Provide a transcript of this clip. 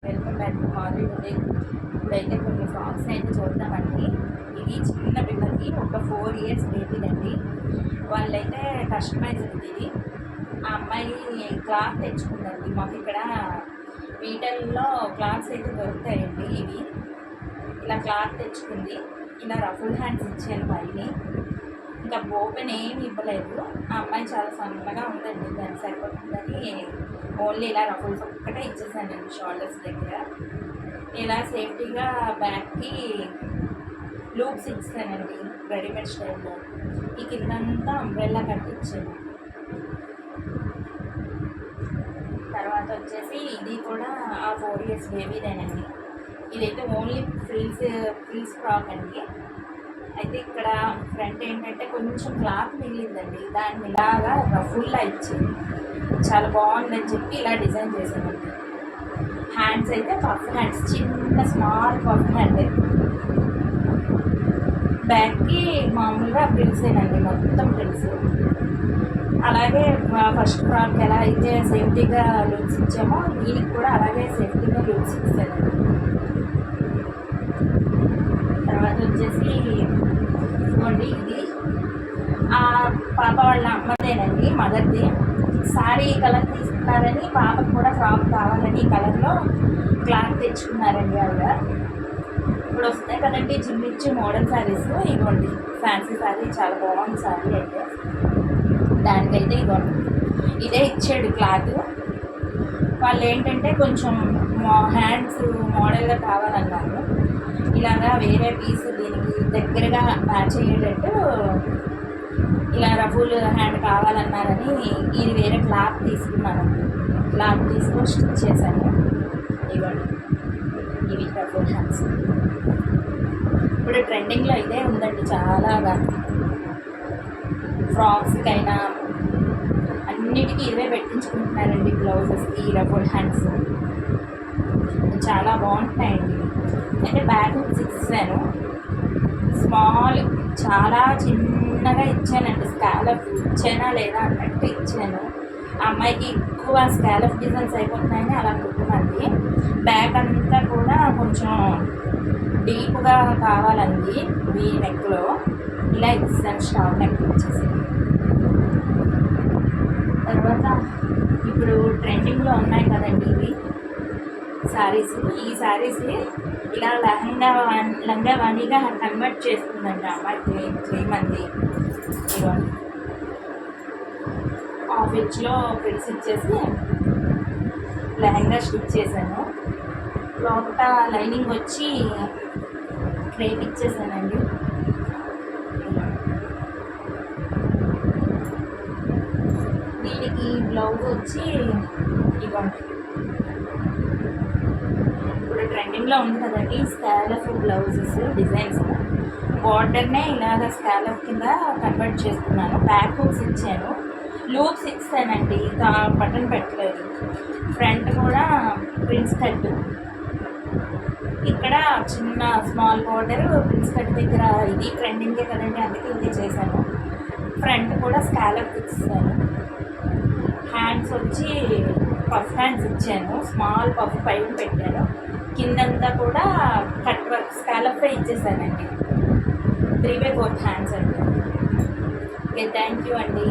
Welcome back to Madhuri boutique. ఇప్పుడైతే కొన్ని frocks అయితే చూద్దామండి. ఇది చిన్న పిల్లలకి ఒక 4 ఇయర్స్ బేబీదండి. వాళ్ళైతే కస్టమైజ్ ఉంది ఇది. ఆ అమ్మాయి క్లాత్ తెచ్చుకుందండి. మాకు ఇక్కడ వీటల్లో క్లాత్స్ అయితే దొరుకుతాయండి. ఇవి ఇలా క్లాత్ తెచ్చుకుంది. ఇలా రఫుల్ హ్యాండ్స్ ఇచ్చాను పైని. ఇంకా ఓపెన్ ఏమి ఇవ్వలేదు. ఆ అమ్మాయి చాలా సన్నగా ఉందండి, దాన్ని సరిపోతుందని ఓన్లీ ఇలా రఫుల్స్ ఒక్కటే ఇచ్చేసానండి షోల్డర్స్ దగ్గర. ఇలా సేఫ్టీగా బ్యాక్కి లూప్స్ ఇచ్చానండి రెడీమేడ్ స్టైల్లో. ఈ కిందంతా అంబ్రెల్లా కట్టించాను. తర్వాత వచ్చేసి ఇది కూడా ఆ 4 ఇయర్స్ బేబీదేనండి. ఇదైతే ఓన్లీ ఫ్రిల్స్ ఫ్రాక్ అండి. అయితే ఇక్కడ ఫ్రంట్ ఏంటంటే కొంచెం క్లాత్ మిగిలిందండి, దాన్ని ఇలాగా రఫుల్లా ఇచ్చింది. చాలా బాగుందని చెప్పి ఇలా డిజైన్ చేసామండి. హ్యాండ్స్ అయితే పఫ్ హ్యాండ్స్, చిన్న స్మాల్ పఫ్ హ్యాండ్. బ్యాక్కి మామూలుగా ప్రిల్సేనండి, మొత్తం ప్రిల్స్. అలాగే ఫస్ట్ ఫ్రాక్ ఎలా అయితే సేఫ్టీగా లూప్స్ ఇచ్చామో దీనికి కూడా అలాగే సేఫ్టీగా లూప్స్ ఇస్తానండి. తర్వాత వచ్చేసి ఇదిగోండి, ఇది ఆ పాప వాళ్ళ అమ్మదేనండి, మదర్ది. సారీ కలర్ తీసుకున్నారని పాపకు కూడా ఫ్రాక్ కావాలని ఈ కలర్లో క్లాత్ తెచ్చుకున్నారండి ఆవిడ. ఇప్పుడు వస్తాయి కదండి జిమ్మిచ్చి మోడల్ శారీస్. ఇదిగోండి ఫ్యాన్సీ శారీ, చాలా బాగుంది శారీ అయితే. దానికైతే ఇదిగోండి ఇదే ఇచ్చాడు క్లాత్. వాళ్ళు ఏంటంటే కొంచెం హ్యాండ్స్ మోడల్గా కావాలన్నారు. ఇలాగా వేరే పీస్ దీనికి దగ్గరగా మ్యాచ్ అయ్యేటట్టు ఇలా రఫుల్ హ్యాండ్ కావాలన్నారని ఇది వేరే క్లాత్ తీసుకున్నాను. క్లాత్ తీసుకొని స్టిచ్ చేశాను. ఇవ్వండి, ఇవి రఫుల్ హ్యాండ్స్. ఇప్పుడు ట్రెండింగ్లో ఇదే ఉందండి చాలాగా. ఫ్రాక్స్కైనా అన్నిటికీ ఇవే పెట్టించుకుంటున్నారండి. బ్లౌజెస్కి రఫుల్ హ్యాండ్స్ చాలా బాగుంటాయండి. అంటే బ్యాక్ హుక్స్ ఇచ్చాను, స్మాల్ చాలా చిన్నగా ఇచ్చానండి. స్కాలప్ ఇచ్చానా లేదా అన్నట్టు ఇచ్చాను. ఆ అమ్మాయికి ఎక్కువ స్కాలప్ డిజైన్స్ అయిపోతున్నాయని అలా కుట్టుమంది. బ్యాక్ అంతా కూడా కొంచెం డీప్గా కావాలండి వీ నెక్లో. ఇలా ఇచ్చాను, స్టార్ నెక్ ఇచ్చేసి. తర్వాత ఇప్పుడు ట్రెండింగ్లో ఉన్నాయి కదండి ఇవి శారీస్. ఈ శారీస్ ఇలా లంగావాణిగా కన్వర్ట్ చేస్తుందండి అమ్మాయికి చేయమంది. ఇవ్వండి, హాఫ్ ఇంచ్లో ప్రిల్స్ ఇచ్చేసి లెహంగా స్టిచ్ చేశాను. లోపల లైనింగ్ వచ్చి క్రేప్ ఇచ్చేసానండి. దీనికి బ్లౌజ్ వచ్చి ఇవ్వండి. ఇప్పుడు ట్రెండింగ్లో ఉంది కదండి స్కాలప్ బ్లౌజెస్ డిజైన్స్. బార్డర్నే ఇలాగ స్కాలప్ కింద కన్వర్ట్ చేసుకున్నాను. బ్యాక్ హుక్స్ ఇచ్చాను, లూప్స్ ఇచ్చానండి, బటన్ పెట్టలేదు. ఫ్రంట్ కూడా ప్రిన్స్ కట్. ఇక్కడ చిన్న స్మాల్ బార్డర్ ప్రిన్స్ కట్ దగ్గర ఇది ట్రెండింగే కదండి, అందుకే ఇది చేశాను. ఫ్రంట్ కూడా స్కాలప్ ఇచ్చాను. హ్యాండ్స్ వచ్చి పఫ్ హ్యాండ్స్ ఇచ్చాను, స్మాల్ పఫ్ పైన పెట్టాను. కిందంతా కూడా కట్ వర్క్ స్కాలప్ ఇచ్చేసానండి. 3/4 హ్యాండ్స్ అండి. ఓకే, థ్యాంక్ యూ అండి.